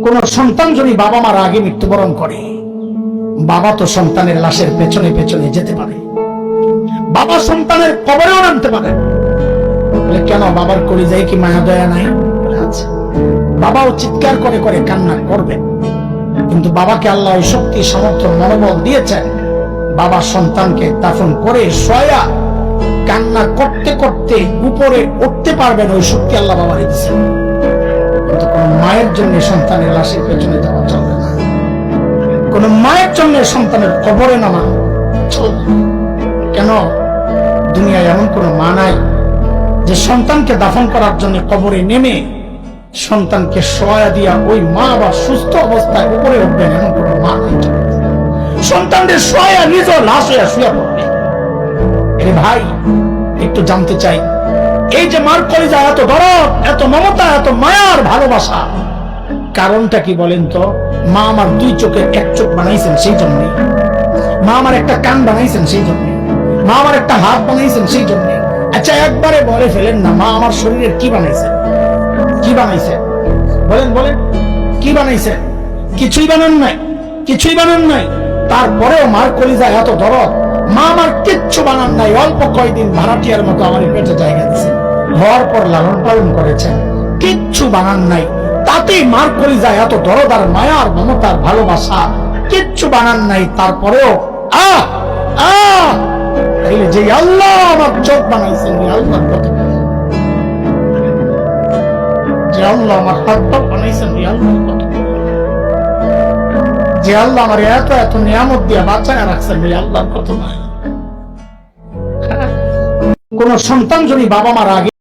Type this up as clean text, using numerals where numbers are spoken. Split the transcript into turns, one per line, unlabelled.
কোন সন্তান যদি বাবা মার আগে মৃত্যুবরণ করে, বাবা তো সন্তানের লাশের পেছনে পেছনে যেতে পারে, বাবা সন্তানের কবরেও নামতে পারে। বলে কেন, বাবার কলিজায় কি মায়া দয়া নাই? আচ্ছা, বাবাও চিৎকার করে করে কান্না করবে, কিন্তু বাবাকে আল্লাহ ওই শক্তি সামর্থ্য মনোবল দিয়েছেন, বাবা সন্তানকে দাফন করে শোয়া কান্না করতে করতে উপরে উঠতে পারবেন, ওই শক্তি আল্লাহ বাবার দিয়েছেন। কিন্তু কোন মায়ের জন্য সন্তানের লাশের পেছনে যাওয়া চলবে না, কোন মায়ের জন্য সন্তানের কবরে নামা চলবে না। কেন, দুনিয়ায় এমন কোন মা নাই যে সন্তানকে দাফন করার জন্য কবরে নেমে সন্তানকে শোয়া দিয়া ওই মা আবার সুস্থ অবস্থায় উপরে উঠবেন, এমন কোন মা নাই। সন্তানদের শোয়া নিজ লাশ হইয়া শুয়ে পড়বে। এর ভাই, একটু জানতে চাই, এই যে মার কলিজা এত দরদ, এত মমতা, এত মায়ার ভালোবাসা, কারণটা কি বলেন তো? মা আমার দুই চোখের এক চোখ বানাইছেন সেই জন্য, মা আমার একটা কান বানাইছেন সেই জন্য, মা আমার একটা হাত বানাইছেন সেই জন্য। আচ্ছা, একবারে বলে ফেলেন না, মা আমার শরীরের কি বানাইছেন? কি বানাইছেন বলেন, বলেন কি বানাইছেন? কিছুই বানান নাই, কিছুই বানান নাই। তারপরেও মার কলিজা এত দরদ, মা আমার কিচ্ছু বানান নাই, অল্প কয়দিন ভাড়াটিয়ার মতো আমার পেটে জায়গা দিয়েছে, হওয়ার পর লালন পালন করেছেন, কিচ্ছু বানান নাই, তাতেই মার কলিজা এত দরদ আর মায়ার মমতার ভালোবাসা, কিচ্ছু বানান নাই। তারপরেও যে আল্লাহ আমার চোখ বানাইছেন, আল্লাহ কত, যে আল্লাহ আমার হাত পা বানাইছেন, আল্লাহ কত, যে আল্লাহ আমার এত এত নিয়ামত দিয়ে বাঁচায় রাখছেন, আল্লাহ কত নয়। কোন সন্তান যদি বাবা মার আগে